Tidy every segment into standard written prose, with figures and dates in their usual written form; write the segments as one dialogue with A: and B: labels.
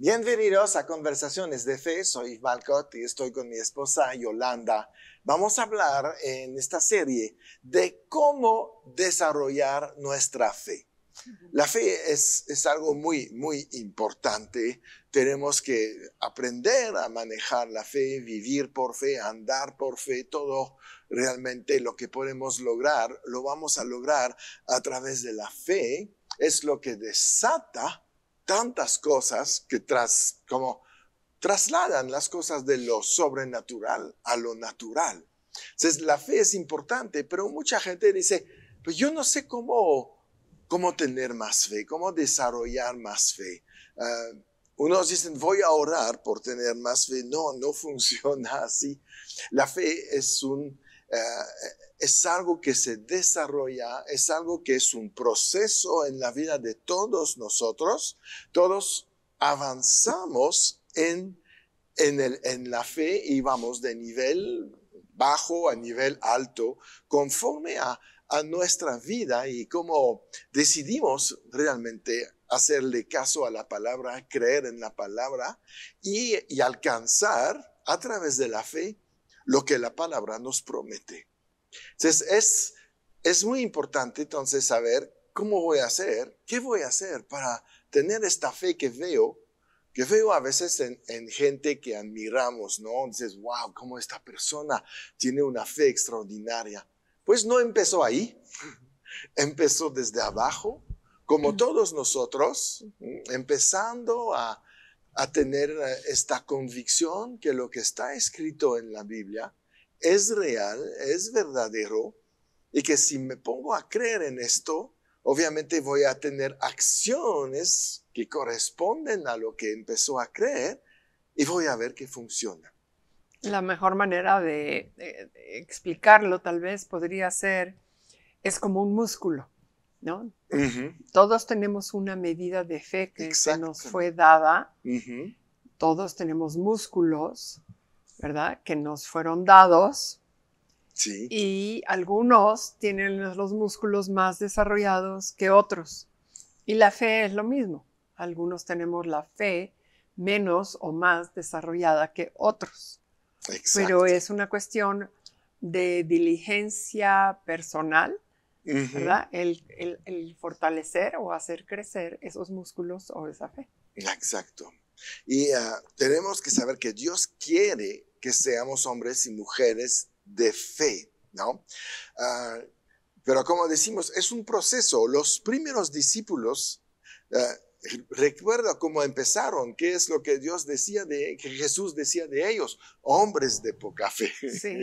A: Bienvenidos a Conversaciones de Fe. Soy Malcott y estoy con mi esposa Yolanda. Vamos a hablar en esta serie de cómo desarrollar nuestra fe. La fe es algo muy importante. Tenemos que aprender a manejar la fe, vivir por fe, andar por fe. Todo realmente lo que podemos lograr, lo vamos a lograr a través de la fe. Es lo que desata tantas cosas que como trasladan las cosas de lo sobrenatural a lo natural. Entonces, la fe es importante, pero mucha gente dice, pues yo no sé cómo tener más fe, cómo desarrollar más fe. Unos dicen, voy a orar por tener más fe. No funciona así. La fe es algo que se desarrolla, es algo que es un proceso en la vida de todos nosotros. Todos avanzamos en la fe y vamos de nivel bajo a nivel alto conforme a nuestra vida y cómo decidimos realmente hacerle caso a la palabra, creer en la palabra y alcanzar a través de la fe lo que la palabra nos promete. Entonces es muy importante entonces saber cómo voy a hacer, qué voy a hacer para tener esta fe que veo a veces en gente que admiramos, ¿no? Dices, wow, cómo esta persona tiene una fe extraordinaria. Pues no empezó ahí, empezó desde abajo, como todos nosotros, empezando a tener esta convicción que lo que está escrito en la Biblia es real, es verdadero, y que si me pongo a creer en esto, obviamente voy a tener acciones que corresponden a lo que empezó a creer y voy a ver que funciona.
B: La mejor manera de explicarlo tal vez podría ser, es como un músculo, ¿no? Todos tenemos una medida de fe que nos fue dada. Todos tenemos músculos, ¿verdad? Que nos fueron dados.
A: Sí.
B: Y algunos tienen los músculos más desarrollados que otros. Y la fe es lo mismo. Algunos tenemos la fe menos o más desarrollada que otros.
A: Exacto.
B: Pero es una cuestión de diligencia personal, ¿verdad? El fortalecer o hacer crecer esos músculos o esa fe.
A: Exacto. Y tenemos que saber que Dios quiere que seamos hombres y mujeres de fe, ¿no? Pero como decimos, es un proceso. Los primeros discípulos, recuerda cómo empezaron, qué es lo que que Jesús decía de ellos, hombres de poca fe.
B: Sí.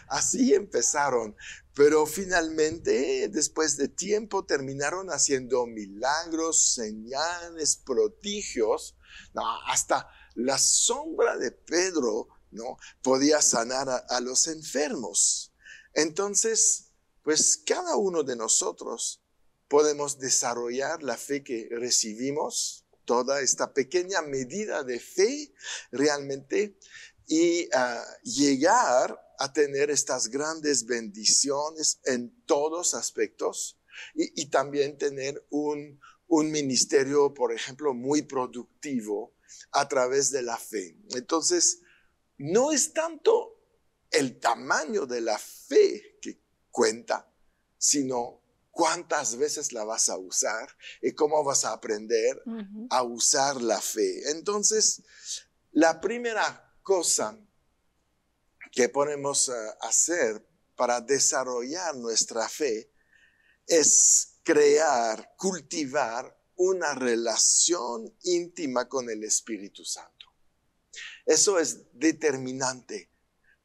A: Así empezaron, pero finalmente, después de tiempo, terminaron haciendo milagros, señales, prodigios. No, hasta la sombra de Pedro, ¿no?, podía sanar a los enfermos. Entonces, pues cada uno de nosotros podemos desarrollar la fe que recibimos, toda esta pequeña medida de fe realmente, y llegar a tener estas grandes bendiciones en todos aspectos y también tener un ministerio, por ejemplo, muy productivo a través de la fe. Entonces, no es tanto el tamaño de la fe que cuenta, sino cuántas veces la vas a usar y cómo vas a aprender a usar la fe. Entonces, la primera cosa que podemos hacer para desarrollar nuestra fe es cultivar una relación íntima con el Espíritu Santo. Eso es determinante,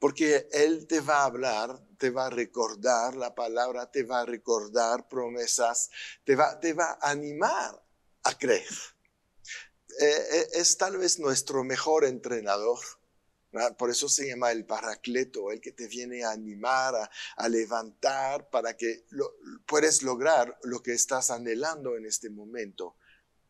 A: porque Él te va a hablar, te va a recordar la palabra, te va a recordar promesas, te va a animar a creer. Es tal vez nuestro mejor entrenador. Por eso se llama el Paracleto, el que te viene a animar, a levantar para que puedas lograr lo que estás anhelando en este momento.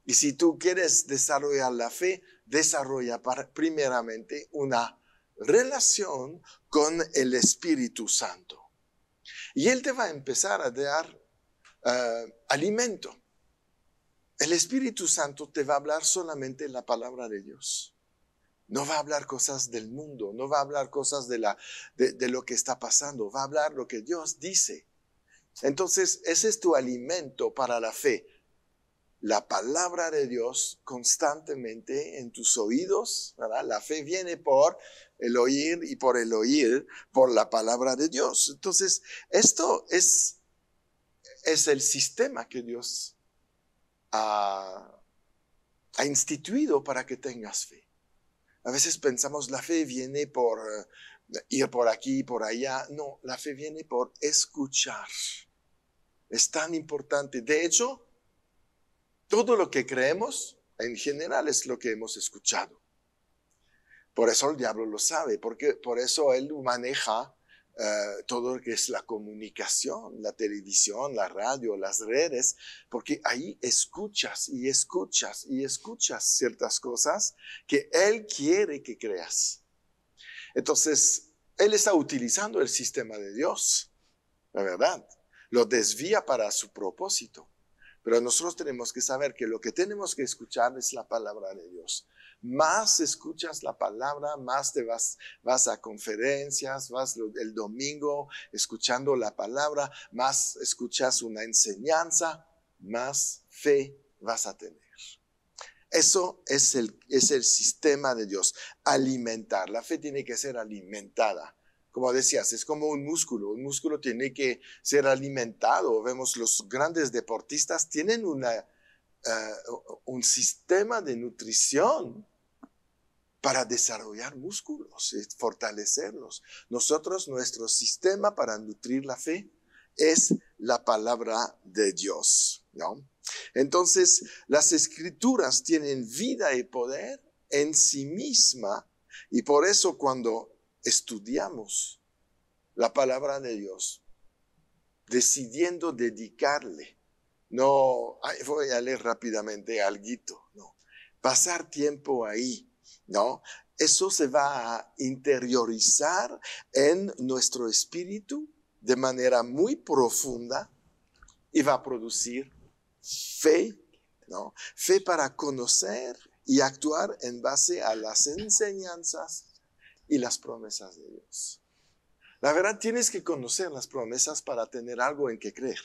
A: Y si tú quieres desarrollar la fe, desarrolla primeramente una relación con el Espíritu Santo. Y Él te va a empezar a dar alimento. el Espíritu Santo te va a hablar solamente la palabra de Dios. No va a hablar cosas del mundo, no va a hablar cosas de lo que está pasando, va a hablar lo que Dios dice. Entonces, ese es tu alimento para la fe. La palabra de Dios constantemente en tus oídos, ¿verdad? La fe viene por el oír y por el oír por la palabra de Dios. Entonces, esto es el sistema que Dios ha instituido para que tengas fe. A veces pensamos la fe viene por ir por aquí, por allá. No, la fe viene por escuchar. Es tan importante. De hecho, todo lo que creemos en general es lo que hemos escuchado. Por eso el diablo lo sabe, porque por eso él maneja todo lo que es la comunicación, la televisión, la radio, las redes, porque ahí escuchas y escuchas y escuchas ciertas cosas que él quiere que creas. Entonces, él está utilizando el sistema de Dios, la verdad, lo desvía para su propósito. Pero nosotros tenemos que saber que lo que tenemos que escuchar es la palabra de Dios. Más escuchas la palabra, más te vas a conferencias, vas el domingo escuchando la palabra, más escuchas una enseñanza, más fe vas a tener. Eso es el sistema de Dios, alimentar. La fe tiene que ser alimentada. Como decías, es como un músculo tiene que ser alimentado. Vemos los grandes deportistas tienen un sistema de nutrición para desarrollar músculos y fortalecerlos. Nosotros, nuestro sistema para nutrir la fe es la palabra de Dios, ¿no? Entonces, las escrituras tienen vida y poder en sí misma, y por eso cuando estudiamos la palabra de Dios, decidiendo dedicarle, no, voy a leer rápidamente alguito, no, pasar tiempo ahí, ¿no? Eso se va a interiorizar en nuestro espíritu de manera muy profunda y va a producir fe, ¿no? Fe para conocer y actuar en base a las enseñanzas y las promesas de Dios. La verdad, tienes que conocer las promesas para tener algo en que creer.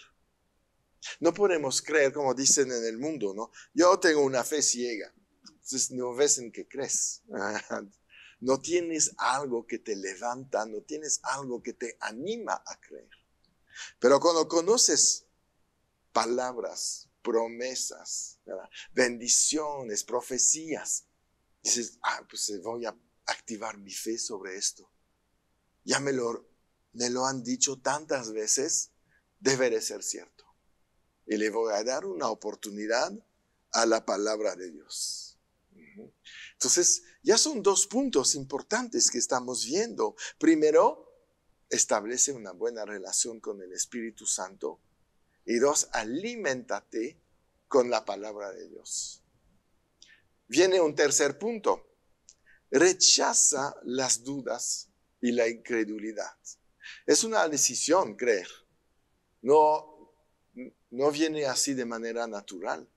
A: No podemos creer como dicen en el mundo, ¿no? Yo tengo una fe ciega. Entonces no ves en qué crees. No tienes algo que te levanta, no tienes algo que te anima a creer. Pero cuando conoces palabras, promesas, ¿verdad? Bendiciones, profecías, dices, pues voy a activar mi fe sobre esto. Ya me lo han dicho tantas veces, debe de ser cierto. Y le voy a dar una oportunidad a la palabra de Dios. Entonces, ya son 2 puntos importantes que estamos viendo. Primero, establece una buena relación con el Espíritu Santo. Y 2, aliméntate con la palabra de Dios. Viene un tercer punto. Rechaza las dudas y la incredulidad. Es una decisión creer. No viene así de manera natural.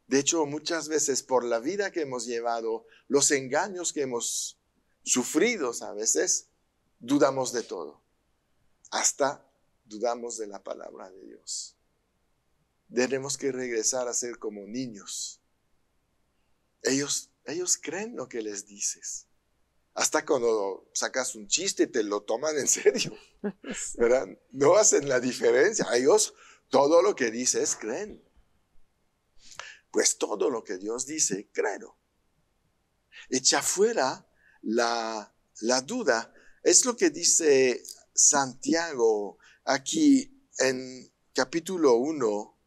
A: De hecho, muchas veces por la vida que hemos llevado, los engaños que hemos sufrido a veces, dudamos de todo. Hasta dudamos de la palabra de Dios. Tenemos que regresar a ser como niños. Ellos creen lo que les dices. Hasta cuando sacas un chiste te lo toman en serio, ¿verdad? No hacen la diferencia. Ellos todo lo que dices creen. Pues todo lo que Dios dice, creo. Echa fuera la duda. Es lo que dice Santiago aquí en capítulo 1,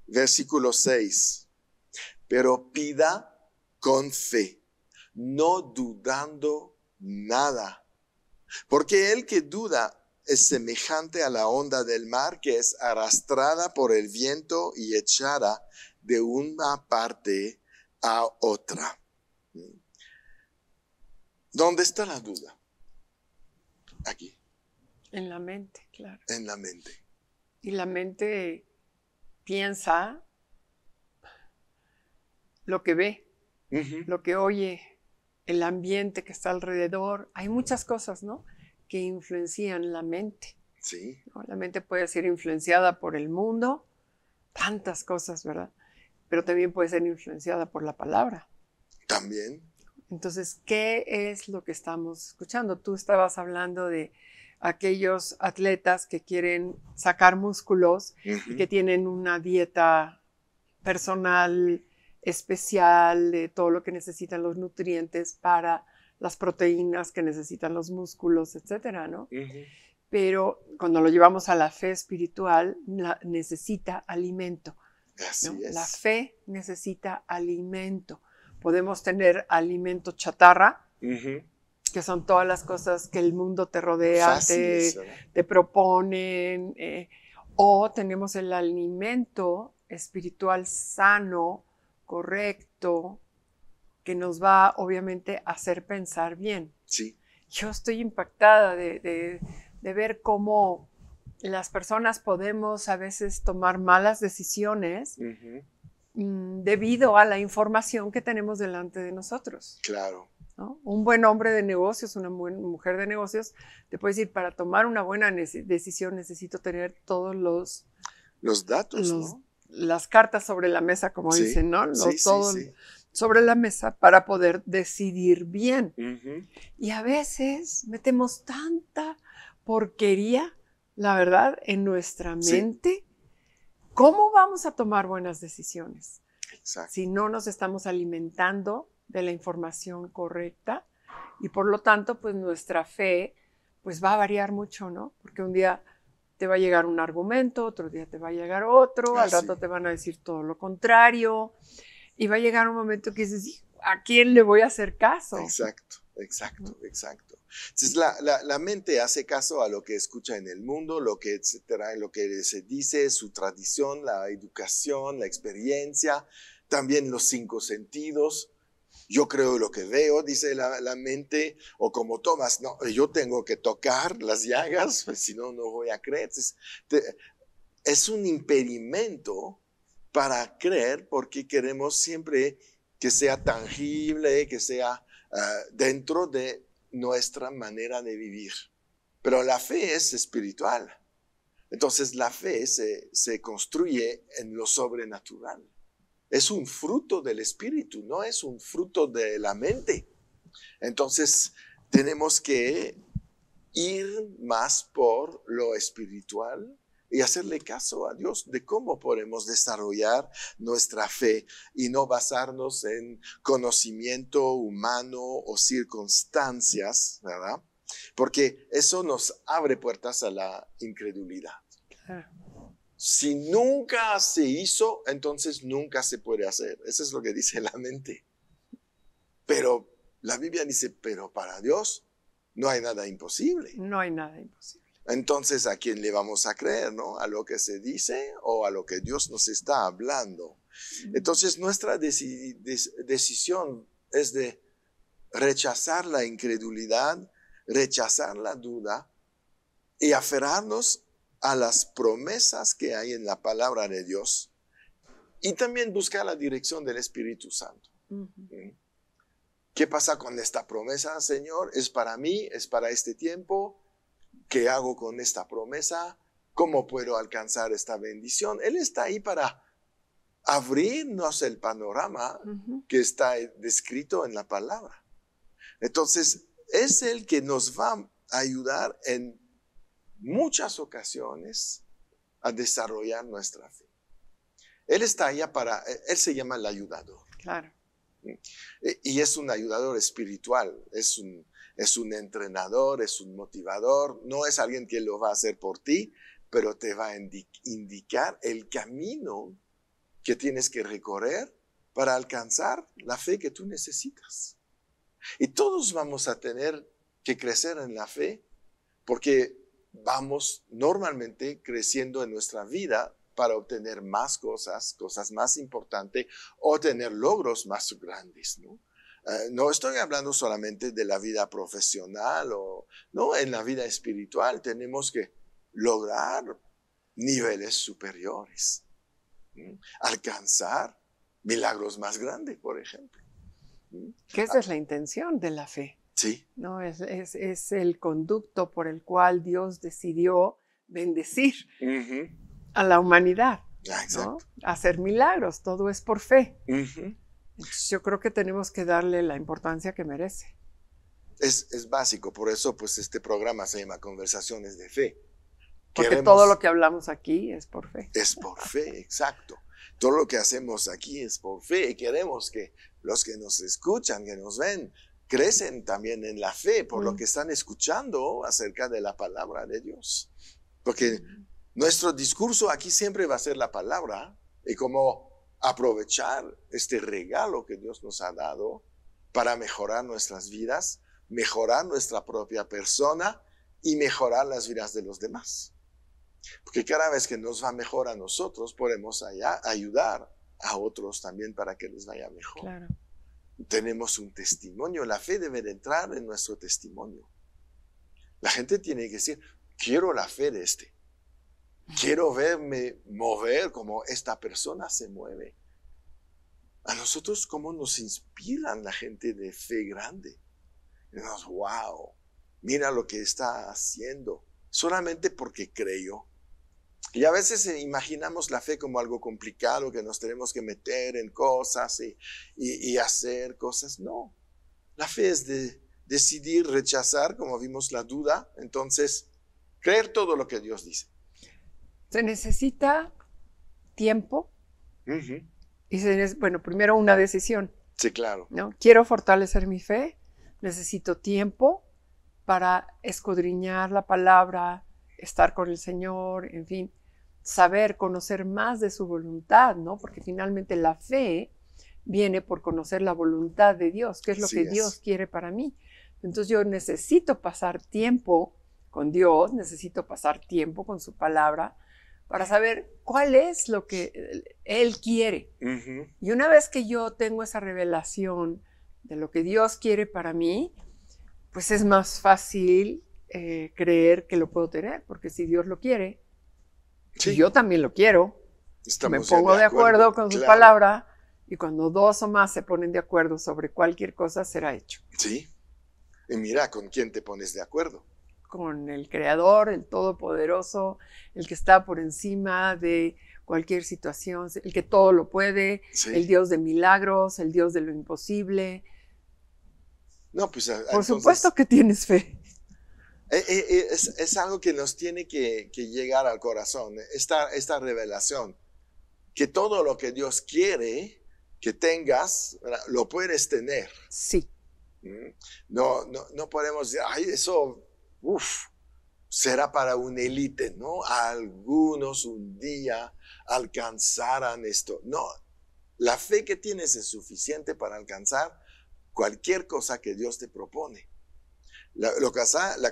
A: versículo 6. Pero pida con fe, no dudando nada. Porque el que duda es semejante a la onda del mar que es arrastrada por el viento y echada de una parte a otra. ¿Dónde está la duda? Aquí.
B: En la mente, claro.
A: En la mente.
B: Y la mente piensa lo que ve,
A: Ujú.
B: lo que oye, el ambiente que está alrededor. Hay muchas cosas, ¿no?, que influencian la mente,
A: Sí,
B: ¿no? La mente puede ser influenciada por el mundo, tantas cosas, ¿verdad? Pero también puede ser influenciada por la palabra.
A: también.
B: Entonces, ¿qué es lo que estamos escuchando? Tú estabas hablando de aquellos atletas que quieren sacar músculos y
A: Ujú.
B: que tienen una dieta personal especial de todo lo que necesitan los nutrientes para las proteínas que necesitan los músculos, etcétera, ¿no?
A: Ujú.
B: Pero cuando lo llevamos a la fe espiritual, necesita alimento, ¿no?
A: Así
B: La
A: es.
B: fe necesita alimento. Podemos tener alimento chatarra,
A: Ujú.
B: que son todas las cosas que el mundo te rodea,
A: Fáciles, ¿verdad?
B: te proponen, o tenemos el alimento espiritual sano, correcto, que nos va obviamente a hacer pensar bien.
A: Sí.
B: Yo estoy impactada de ver cómo las personas podemos a veces tomar malas decisiones
A: Ujú.
B: debido a la información que tenemos delante de nosotros,
A: Claro.
B: ¿no? Un buen hombre de negocios, una buena mujer de negocios, te puede decir, para tomar una buena decisión necesito tener todos
A: Los datos,
B: los,
A: ¿no?
B: las cartas sobre la mesa, como
A: Sí,
B: dicen, ¿no?
A: sí, sí,
B: Todo
A: sí.
B: sobre la mesa para poder decidir bien.
A: Ujú.
B: Y a veces metemos tanta porquería, la verdad, en nuestra
A: Sí,
B: mente. ¿Cómo vamos a tomar buenas decisiones si
A: exacto.
B: no nos estamos alimentando de la información correcta? Y por lo tanto, pues nuestra fe pues va a variar mucho, ¿no? Porque un día te va a llegar un argumento, otro día te va a llegar otro, al
A: Así.
B: rato te van a decir todo lo contrario, y va a llegar un momento que dices, ¿a quién le voy a hacer caso?
A: Exacto, exacto,
B: ¿No?
A: exacto. Entonces la mente hace caso a lo que escucha en el mundo, lo que, etcétera, lo que se dice, su tradición, la educación, la experiencia, también los cinco sentidos. Yo creo lo que veo, dice la mente, o como Tomás, no, yo tengo que tocar las llagas, pues, si no, no voy a creer. Entonces, es un impedimento para creer porque queremos siempre que sea tangible, que sea dentro de nuestra manera de vivir. Pero la fe es espiritual. Entonces la fe se construye en lo sobrenatural. Es un fruto del espíritu, no es un fruto de la mente. Entonces tenemos que ir más por lo espiritual y hacerle caso a Dios de cómo podemos desarrollar nuestra fe y no basarnos en conocimiento humano o circunstancias, ¿verdad? Porque eso nos abre puertas a la incredulidad.
B: Claro.
A: Si nunca se hizo, entonces nunca se puede hacer. Eso es lo que dice la mente. Pero la Biblia dice, pero para Dios no hay nada imposible.
B: No hay nada imposible.
A: Entonces, ¿a quién le vamos a creer, no? ¿A lo que se dice o a lo que Dios nos está hablando? Entonces, nuestra decisión es de rechazar la incredulidad, rechazar la duda y aferrarnos a las promesas que hay en la palabra de Dios y también buscar la dirección del Espíritu Santo.
B: Uh-huh.
A: ¿Qué pasa con esta promesa, Señor? ¿Es para mí? ¿Es para este tiempo? ¿Qué hago con esta promesa? ¿Cómo puedo alcanzar esta bendición? Él está ahí para abrirnos el panorama
B: Uh-huh.
A: que está descrito en la palabra. Entonces, es el que nos va a ayudar en muchas ocasiones a desarrollar nuestra fe. Él está allá él se llama el ayudador.
B: Claro.
A: Y es un ayudador espiritual, es un entrenador, es un motivador, no es alguien que lo va a hacer por ti, pero te va a indicar el camino que tienes que recorrer para alcanzar la fe que tú necesitas. Y todos vamos a tener que crecer en la fe porque vamos normalmente creciendo en nuestra vida para obtener más cosas más importantes o tener logros más grandes, ¿no? No estoy hablando solamente de la vida profesional no, en la vida espiritual tenemos que lograr niveles superiores, ¿no? Alcanzar milagros más grandes, por ejemplo.
B: Que esa es la intención de la fe.
A: Sí.
B: ¿No? Es el conducto por el cual Dios decidió bendecir a la humanidad. ¿No? Hacer milagros, todo es por fe. Entonces, yo creo que tenemos que darle la importancia que merece.
A: Es básico, por eso pues este programa se llama Conversaciones de Fe.
B: Porque todo lo que hablamos aquí es por fe.
A: Es por fe, exacto. Todo lo que hacemos aquí es por fe y queremos que los que nos escuchan, que nos ven, crecen también en la fe por lo que están escuchando acerca de la palabra de Dios. Porque nuestro discurso aquí siempre va a ser la palabra y cómo aprovechar este regalo que Dios nos ha dado para mejorar nuestras vidas, mejorar nuestra propia persona y mejorar las vidas de los demás. Porque cada vez que nos va mejor a nosotros, podemos ayudar a otros también para que les vaya mejor.
B: Claro.
A: Tenemos un testimonio, la fe debe de entrar en nuestro testimonio. La gente tiene que decir, quiero la fe de este. Quiero verme mover como esta persona se mueve. A nosotros, ¿cómo nos inspiran la gente de fe grande? Y nos, wow, mira lo que está haciendo, solamente porque creyó. Y a veces imaginamos la fe como algo complicado, que nos tenemos que meter en cosas y hacer cosas. No, la fe es de decidir rechazar, como vimos, la duda, entonces creer todo lo que Dios dice.
B: Se necesita tiempo y bueno, primero una decisión.
A: Sí, claro.
B: ¿No? Quiero fortalecer mi fe, necesito tiempo para escudriñar la palabra, estar con el Señor, en fin, saber, conocer más de su voluntad, ¿no? Porque finalmente la fe viene por conocer la voluntad de Dios, qué es lo que Dios quiere para mí. Entonces yo necesito pasar tiempo con Dios, necesito pasar tiempo con su palabra para saber cuál es lo que Él quiere. Y una vez que yo tengo esa revelación de lo que Dios quiere para mí, pues es más fácil creer que lo puedo tener, porque si Dios lo quiere, y yo también lo quiero, me pongo de acuerdo con su palabra, y cuando dos o más se ponen de acuerdo sobre cualquier cosa, será hecho.
A: Sí, y mira, ¿con quién te pones de acuerdo?
B: Con el Creador, el Todopoderoso, el que está por encima de cualquier situación, el que todo lo puede, el Dios de milagros, el Dios de lo imposible.
A: No, pues,
B: por
A: entonces,
B: supuesto que tienes fe.
A: Es algo que nos tiene que llegar al corazón, esta revelación, que todo lo que Dios quiere que tengas, lo puedes tener.
B: Sí.
A: No podemos decir, ay, eso, será para una élite, ¿no? Algunos un día alcanzarán esto. No, la fe que tienes es suficiente para alcanzar cualquier cosa que Dios te propone. La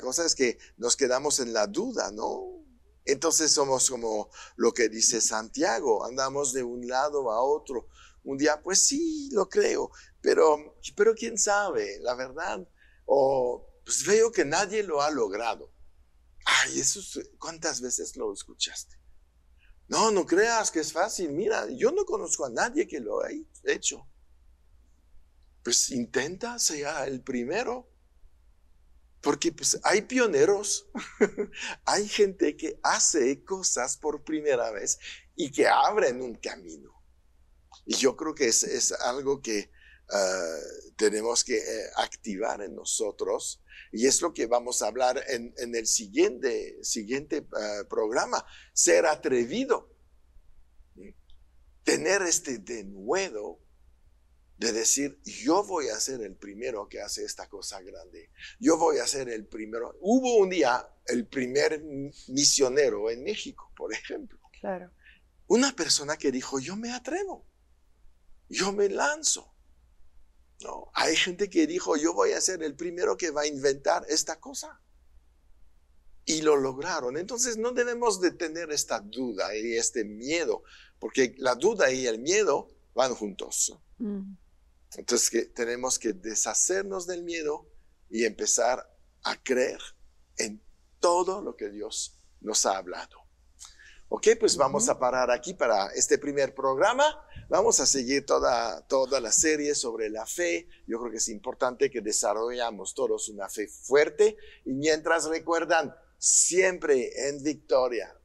A: cosa es que nos quedamos en la duda, ¿no? Entonces somos como lo que dice Santiago, andamos de un lado a otro. Un día, pues sí, lo creo, pero quién sabe, la verdad. O pues veo que nadie lo ha logrado. Ay, eso, ¿cuántas veces lo escuchaste? No creas que es fácil. Mira, yo no conozco a nadie que lo haya hecho. Pues intenta, sea el primero. Porque pues hay pioneros, hay gente que hace cosas por primera vez y que abren un camino. Y yo creo que es algo que tenemos que activar en nosotros, y es lo que vamos a hablar en el siguiente programa, ser atrevido, tener este denuedo de decir, yo voy a ser el primero que hace esta cosa grande. Yo voy a ser el primero. Hubo un día el primer misionero en México, por ejemplo.
B: Claro.
A: Una persona que dijo, yo me atrevo. Yo me lanzo. No, hay gente que dijo, yo voy a ser el primero que va a inventar esta cosa. Y lo lograron. Entonces no debemos de tener esta duda y este miedo, porque la duda y el miedo van juntos. Entonces tenemos que deshacernos del miedo y empezar a creer en todo lo que Dios nos ha hablado. Ok, pues vamos a parar aquí para este primer programa. Vamos a seguir toda la serie sobre la fe. Yo creo que es importante que desarrollamos todos una fe fuerte. Y mientras recuerdan, siempre en victoria.